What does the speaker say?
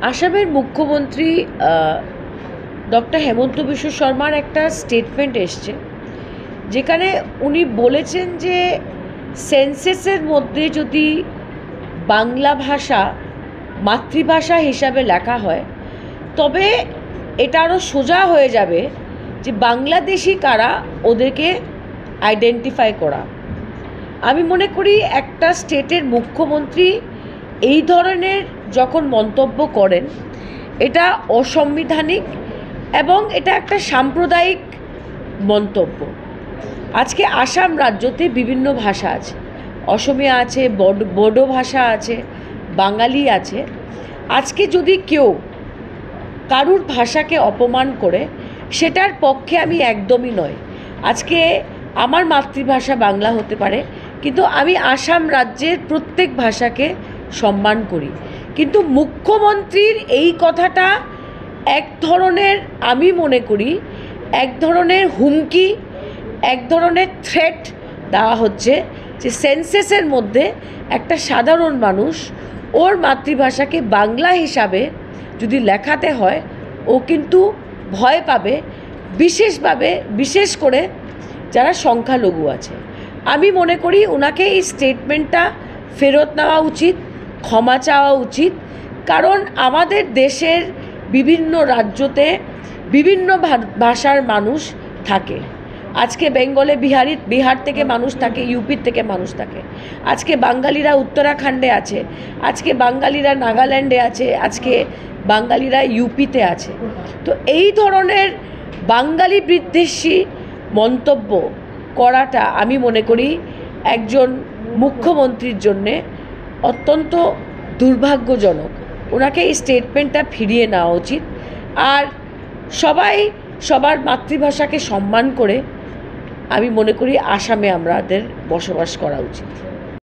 আসামের মুখ্যমন্ত্রী ডক্টর হেমন্ত বিশ্ব শর্মার একটা স্টেটমেন্ট এসছে, যেখানে উনি বলেছেন যে সেন্সেসের মধ্যে যদি বাংলা ভাষা মাতৃভাষা হিসাবে লেখা হয় তবে এটা আরও সোজা হয়ে যাবে যে বাংলাদেশি কারা ওদেরকে আইডেন্টিফাই করা। আমি মনে করি একটা স্টেটের মুখ্যমন্ত্রী এই ধরনের যখন মন্তব্য করেন এটা অসাংবিধানিক এবং এটা একটা সাম্প্রদায়িক মন্তব্য। আজকে আসাম রাজ্যতে বিভিন্ন ভাষা আছে, অসমিয়া আছে, বড়ো ভাষা আছে, বাঙালি আছে। আজকে যদি কেউ কারুর ভাষাকে অপমান করে সেটার পক্ষে আমি একদমই নয়। আজকে আমার মাতৃভাষা বাংলা হতে পারে, কিন্তু আমি আসাম রাজ্যের প্রত্যেক ভাষাকে সম্মান করি। কিন্তু মুখ্যমন্ত্রীর এই কথাটা এক ধরনের, আমি মনে করি এক ধরনের হুমকি, এক ধরনের থ্রেট দেওয়া হচ্ছে যে সেন্সেসের মধ্যে একটা সাধারণ মানুষ ওর মাতৃভাষাকে বাংলা হিসাবে যদি লেখাতে হয় ও কিন্তু ভয় পাবে, বিশেষ করে যারা সংখ্যালঘু আছে। আমি মনে করি ওনাকে এই স্টেটমেন্টটা ফেরত নেওয়া উচিত, ক্ষমা চাওয়া উচিত। কারণ আমাদের দেশের বিভিন্ন রাজ্যতে বিভিন্ন ভাষার মানুষ থাকে। আজকে বেঙ্গলে বিহার থেকে মানুষ থাকে, ইউপির থেকে মানুষ থাকে। আজকে বাঙালিরা উত্তরাখণ্ডে আছে, আজকে বাঙালিরা নাগাল্যান্ডে আছে, আজকে বাঙালিরা ইউপিতে আছে। তো এই ধরনের বাঙালি বিদ্বেষী মন্তব্য করাটা আমি মনে করি একজন মুখ্যমন্ত্রীর জন্যে অত্যন্ত দুর্ভাগ্যজনক। ওনাকে এই স্টেটমেন্টটা ফিরিয়ে নেওয়া উচিত। আর সবাই সবার মাতৃভাষাকে সম্মান করে আমি মনে করি আসামে আমাদের বসবাস করা উচিত।